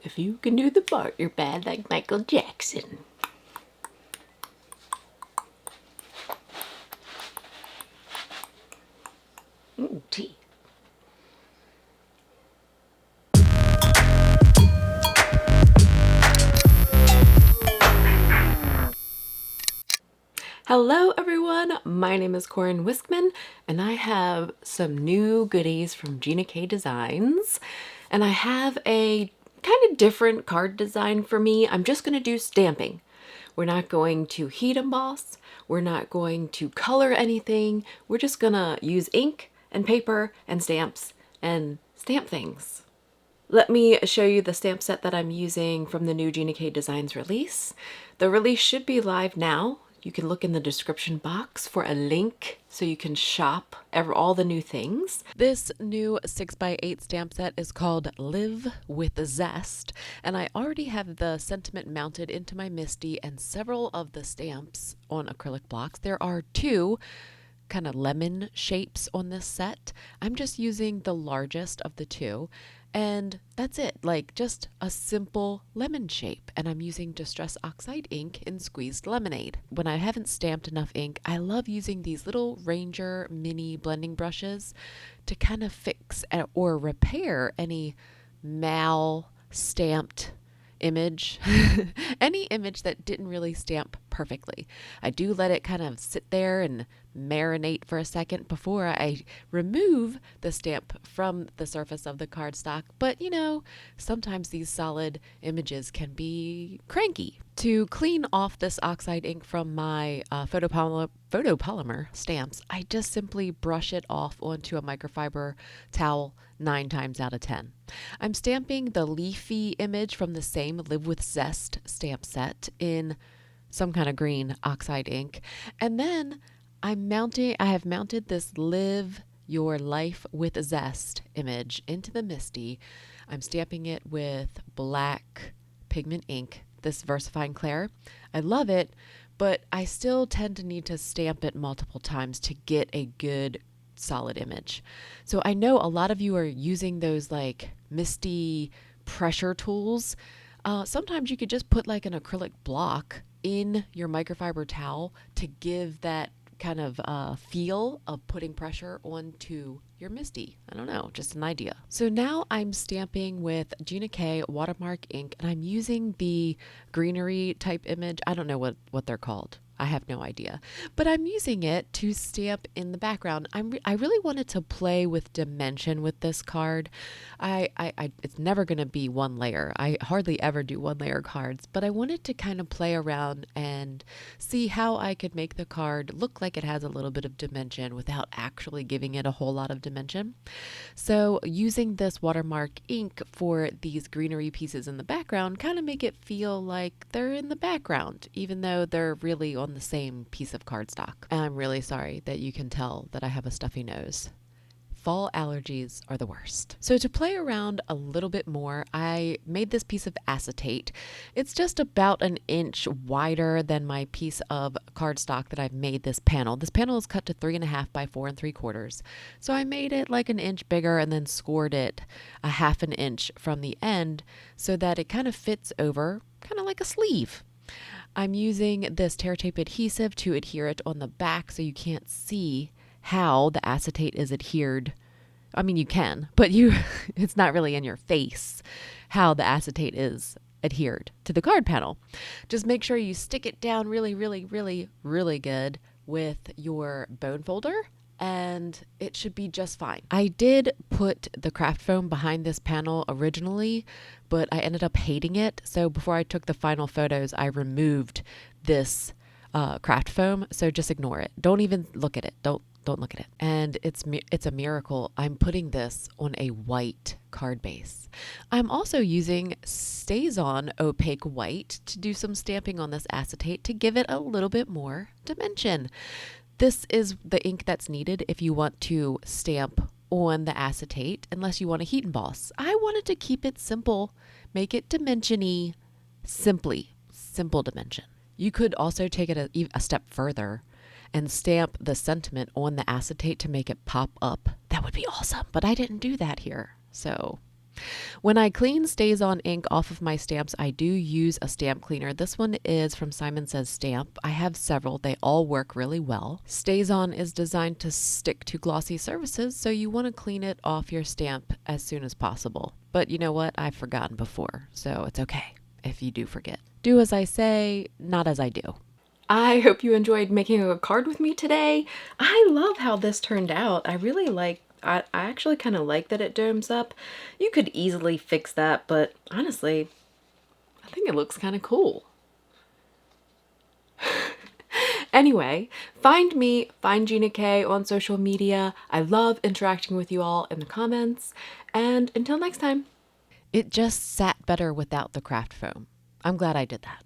If you can do the part, you're bad like Michael Jackson. Tea. Hello everyone, my name is Koren Wiskman and I have some new goodies from Gina K Designs, and I have a kind of different card design for me. I'm just going to do stamping. We're not going to heat emboss, we're not going to color anything, we're just gonna use ink and paper and stamps and stamp things. Let me show you the stamp set that I'm using from the new Gina K Designs release. The release should be live now. You can look in the description box for a link so you can shop all the new things. This new 6x8 stamp set is called Live with Zest, and I already have the sentiment mounted into my MISTI and several of the stamps on acrylic blocks. There are two kind of lemon shapes on this set. I'm just using the largest of the two, and that's it, like just a simple lemon shape. And I'm using Distress Oxide ink in Squeezed Lemonade. When I haven't stamped enough ink, I love using these little Ranger mini blending brushes to kind of fix or repair any stamped image, any image that didn't really stamp perfectly. I do let it kind of sit there and marinate for a second before I remove the stamp from the surface of the cardstock. But you know, sometimes these solid images can be cranky. To clean off this oxide ink from my photopolymer stamps, I just simply brush it off onto a microfiber towel 9 times out of 10. I'm stamping the leafy image from the same Live with Zest stamp set in some kind of green oxide ink, and then I have mounted this Live Your Life with Zest image into the MISTI. I'm stamping it with black pigment ink, this VersaFine Clair. I love it, but I still tend to need to stamp it multiple times to get a good solid image. So I know a lot of you are using those like MISTI pressure tools. Sometimes you could just put like an acrylic block in your microfiber towel to give that kind of feel of putting pressure onto your MISTI. I don't know, just an idea. So now I'm stamping with Gina K watermark ink, and I'm using the greenery type image. I don't know what they're called. I have no idea, but I'm using it to stamp in the background. I really wanted to play with dimension with this card. It's never going to be one layer. I hardly ever do one layer cards, but I wanted to kind of play around and see how I could make the card look like it has a little bit of dimension without actually giving it a whole lot of dimension. So using this watermark ink for these greenery pieces in the background kind of make it feel like they're in the background, even though they're really on the same piece of cardstock. And I'm really sorry that you can tell that I have a stuffy nose. Fall allergies are the worst. So to play around a little bit more, I made this piece of acetate. It's just about an inch wider than my piece of cardstock that I've made this panel. This panel is cut to 3.5 by 4 3/4. So I made it like an inch bigger and then scored it a 1/2 inch from the end so that it kind of fits over, kind of like a sleeve. I'm using this tear tape adhesive to adhere it on the back so you can't see how the acetate is adhered. I mean, you can, but it's not really in your face how the acetate is adhered to the card panel. Just make sure you stick it down really, really, really, really good with your bone folder, and it should be just fine. I did put the Kraft foam behind this panel originally, but I ended up hating it. So before I took the final photos, I removed this Kraft foam. So just ignore it. Don't even look at it. Don't look at it. And it's a miracle. I'm putting this on a white card base. I'm also using Stazon opaque white to do some stamping on this acetate to give it a little bit more dimension. This is the ink that's needed if you want to stamp on the acetate, unless you want to heat emboss. I wanted to keep it simple, make it dimension-y, simple dimension. You could also take it a step further and stamp the sentiment on the acetate to make it pop up. That would be awesome, but I didn't do that here. So When I clean Stazon ink off of my stamps, I do use a stamp cleaner. This one is from Simon Says Stamp. I have several. They all work really well. Stazon is designed to stick to glossy surfaces, so you want to clean it off your stamp as soon as possible. But you know what? I've forgotten before, so it's okay if you do forget. Do as I say, not as I do. I hope you enjoyed making a card with me today. I love how this turned out. I actually kind of like that it domes up. You could easily fix that, but honestly, I think it looks kind of cool. Anyway, find me, find Gina K on social media. I love interacting with you all in the comments. And until next time. It just sat better without the Kraft foam. I'm glad I did that.